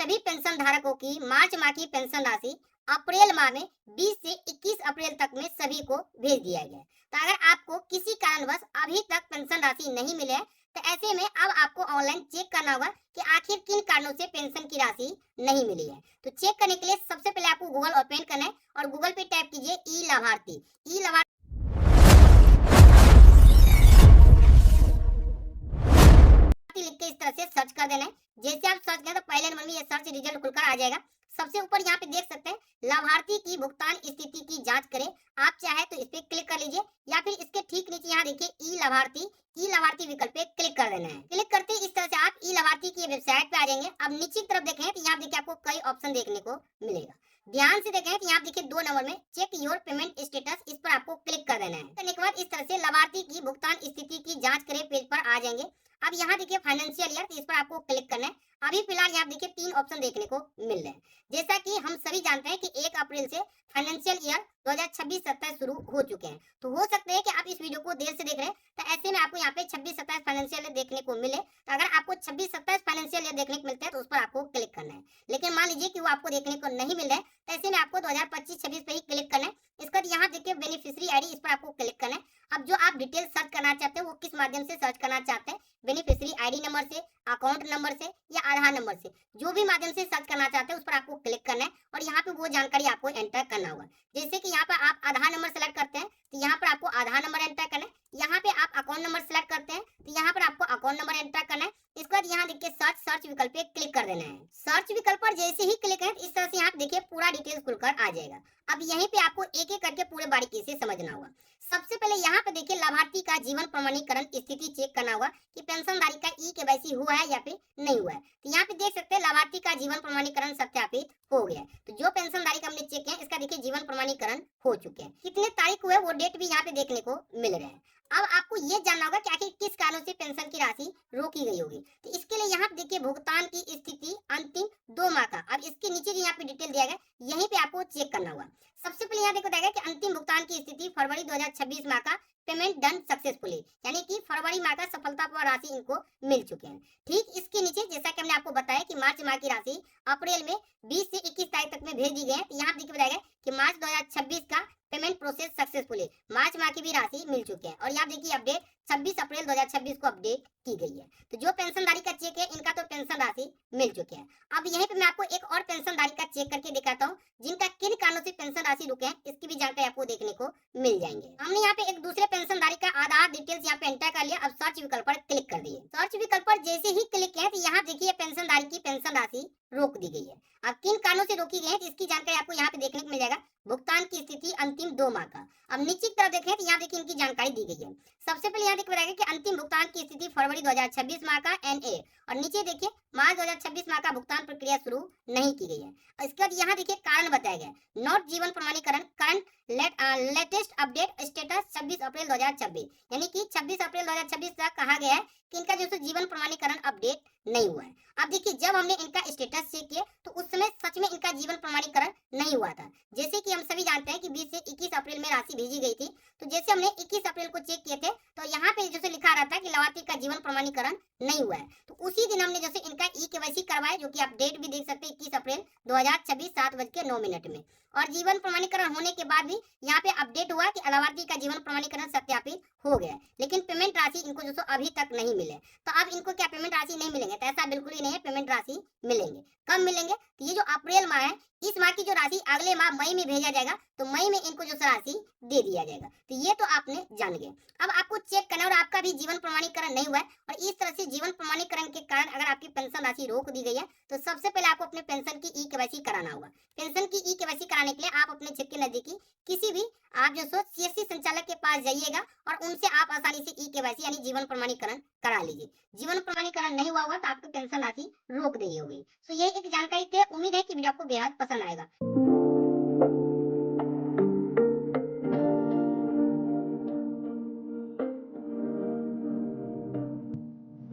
सभी पेंशन धारकों की मार्च माह की पेंशन राशि अप्रैल माह में 20 से 21 अप्रैल तक में सभी को भेज दिया गया है। तो अगर आपको किसी कारणवश अभी तक पेंशन राशि नहीं मिले है, तो ऐसे में अब आपको ऑनलाइन चेक करना होगा कि आखिर किन कारणों से पेंशन की राशि नहीं मिली है। तो चेक करने के लिए सबसे पहले आपको गूगल ओपन करना है और गूगल पे टाइप कीजिए ई लाभार्थी। ई लाभार्थी लिख के इस तरह से सर्च कर देना है। जैसे आप सर्च करें तो पहले नंबर में ये सर्च रिजल्ट खुलकर आ जाएगा। सबसे ऊपर यहाँ पे देख सकते हैं लाभार्थी की भुगतान स्थिति की जांच करें। आप चाहे तो इस पे क्लिक कर लीजिए या फिर इसके ठीक नीचे यहाँ देखिए ई लाभार्थी विकल्प पे क्लिक कर देना है। क्लिक करते ही इस तरह से आप ई लाभार्थी की वेबसाइट पे आ जाएंगे। अब नीचे की तरफ देखें तो यहाँ देखिए आपको कई ऑप्शन देखने को मिलेगा। ध्यान से देखें तो यहाँ देखिए 2 नंबर में चेक योर पेमेंट स्टेटस, इस पर आपको क्लिक कर देना है। करने के बाद इस तरह से लाभार्थी की भुगतान स्थिति की जांच करें पेज पर आ जाएंगे। अब यहाँ देखिए फाइनेंशियल ईयर, इस पर आपको क्लिक करना है। अभी फिलहाल यहाँ देखिए 3 ऑप्शन देखने को मिल रहे हैं। जैसा कि हम सभी जानते हैं कि 1 अप्रैल से फाइनेंशियल ईयर 2026-27 शुरू हो चुके हैं। तो हो सकता है कि आप इस वीडियो को देर से देख रहे हैं, तो ऐसे में आपको यहाँ पे 26-27 फाइनेंशियल ईयर देखने को मिले। तो अगर आपको 26-27 फाइनेंशियल ईयर देखने को मिलता है तो उस पर आपको क्लिक करना है। लेकिन मान लीजिए कि वो आपको देखने को नहीं मिल रहा है, तो ऐसे में आपको 2025-26 पे ही क्लिक करना है। इसके बाद यहाँ देखिए बेनिफिशियरी आईडी, इस पर आपको क्लिक करना है। अब जो आप डिटेल सर्च करना चाहते हैं वो किस माध्यम से सर्च करना चाहते हैं, बेनिफिशियरी आईडी नंबर से, अकाउंट नंबर से या आधार नंबर से, जो भी माध्यम से सर्च करना चाहते हैं उस पर आपको क्लिक करना है और यहाँ पे वो जानकारी आपको एंटर करना होगा। जैसे कि यहाँ पर आप आधार नंबर सेलेक्ट करते हैं तो यहाँ पर आपको आधार नंबर एंटर करना है। यहाँ पे आप अकाउंट नंबर सेलेक्ट करते हैं तो यहाँ पर आपको अकाउंट नंबर एंटर करना है। इसके बाद यहाँ देखिए सर्च विकल्प पे क्लिक कर देना है। सर्च विकल्प पर जैसे ही क्लिक करें इस तरह से यहाँ देखिए पूरा डिटेल्स खुलकर आ जाएगा। अब यहीं पे आपको एक एक करके पूरे बारीकी से समझना होगा। सबसे पहले यहाँ पे देखिए लाभार्थी का जीवन प्रमाणीकरण स्थिति चेक करना होगा कि पेंशनधारी का ई केवाईसी हुआ है या फिर नहीं हुआ है। तो यहाँ पे देख सकते हैं लाभार्थी का जीवन प्रमाणीकरण सत्यापित हो गया है। तो जो पेंशनधारी का हमने चेक किया इसका देखिए जीवन प्रमाणीकरण हो चुके हैं। कितने तारीख हुए वो डेट भी यहाँ पे देखने को मिल रहे हैं। अब आपको ये जानना होगा कि आखिर किस कारणों से पेंशन की राशि रोकी गई होगी। तो इसके लिए यहाँ पे देखिए भुगतान की स्थिति अंतिम 2 माह का, अब इसके नीचे जो यहाँ पे डिटेल दिया गया यहीं पे आपको चेक करना होगा। सबसे पहले यहाँ देखो बताएगा कि अंतिम भुगतान की स्थिति फरवरी 2026 माह का पेमेंट डन सक्सेसफुली, यानी कि फरवरी माह का सफलतापूर्वक राशि इनको मिल चुके हैं। ठीक इसके नीचे जैसा कि हमने आपको बताया कि मार्च माह की राशि अप्रैल में 20 से 21 तारीख तक में भेज दी गई है। यहाँ देखिए बताएगा कि मार्च 2026 का पेमेंट प्रोसेस सक्सेसफुली, मार्च माह की भी राशि मिल चुकी है। और यहाँ देखिए अपडेट 26 अप्रैल 2026 को अपडेट की गई है। तो जो पेंशनधारी का चेक है इनका तो पेंशन राशि मिल चुकी है। अब यहीं पे मैं आपको एक और पेंशनधारी का चेक करके दिखाता हूँ जिनका किन कारणों से पेंशन राशि रुके हैं, इसकी भी जानकारी आपको देखने को मिल जाएंगे। हमने यहाँ पे एक दूसरे पेंशनधारी का आधार डिटेल्स यहाँ पे एंटर कर लिया। अब सर्च विकल्प पर क्लिक कर दिए। सर्च विकल्प पर जैसे ही क्लिक किया तो यहाँ देखिए पेंशनधारी की पेंशन राशि रोक दी गई है। अब किन कारणों से रोकी गई है इसकी जानकारी आपको यहाँ पे देखने को मिल जाएगा। भुगतान की स्थिति अंतिम 2 माह का। अब नीचे की तरफ देखें तो यहाँ देखिए इनकी जानकारी दी गई है। सबसे पहले यहाँ देखिए बताएगा कि अंतिम भुगतान की स्थिति फरवरी 2026 माह का एनए, और नीचे देखिए मार्च 2026 माह का भुगतान प्रक्रिया शुरू नहीं की गई है। इसके बाद यहाँ देखिए कारण बताया गया, नॉट जीवन प्रमाणीकरण करंट लेटेस्ट अपडेट स्टेटस 26 अप्रैल 2026, यानी कि 26 अप्रैल 2026 तक कहा गया है कि इनका जो जीवन प्रमाणीकरण अपडेट नहीं हुआ है। अब देखिए जब हमने इनका स्टेटस चेक किया तो उस समय सच में इनका जीवन प्रमाणीकरण नहीं हुआ था। जैसे कि हम सभी जानते हैं कि 20 से 21 अप्रैल में राशि भेजी गई थी। तो जैसे हमने 21 अप्रैल को चेक किए थे तो यहाँ पे जैसे लिखा रहा था कि लाभार्थी का जीवन प्रमाणीकरण नहीं हुआ है। तो उसी दिन हमने जैसे इनका ई केवाईसी करवाया, जो कि आप डेट भी देख सकते हैं 21 अप्रैल 2026 7:09 में। और जीवन प्रमाणीकरण होने के बाद भी यहाँ पे अपडेट हुआ कि लाभार्थी का जीवन प्रमाणीकरण सत्यापित हो गया, लेकिन पेमेंट राशि इनको जो अभी तक नहीं मिले। तो अब इनको क्या पेमेंट राशि नहीं मिलेंगे? तो ऐसा बिल्कुल ही नहीं है, पेमेंट राशि मिलेंगे। कब मिलेंगे? तो ये जो अप्रैल माह है इस माह की जो राशि अगले माह मई में भेजा जाएगा, तो मई में इनको जो राशि दे दिया जाएगा। तो ये तो आपने जान गए। अब आपको चेक करना और आपका भी जीवन प्रमाणीकरण नहीं हुआ है और इस तरह से जीवन प्रमाणीकरण के कारण अगर आपकी पेंशन राशि रोक दी गई है तो सबसे पहले आपको अपने पेंशन की ई केवाईसी कराना होगा। पेंशन की ई केवाईसी कराने के लिए आप अपने क्षेत्र के नजदीकी किसी भी आप जो सीएससी संचालक के पास जाइएगा और उनसे आप आसानी से ई केवाईसी यानी जीवन प्रमाणीकरण करा लीजिए। जीवन प्रमाणीकरण नहीं हुआ होगा तो आपकी पेंशन राशि रोक दी होगी। तो ये एक जानकारी थी। उम्मीद है कि वीडियो आपको बेहद पसंद आएगा।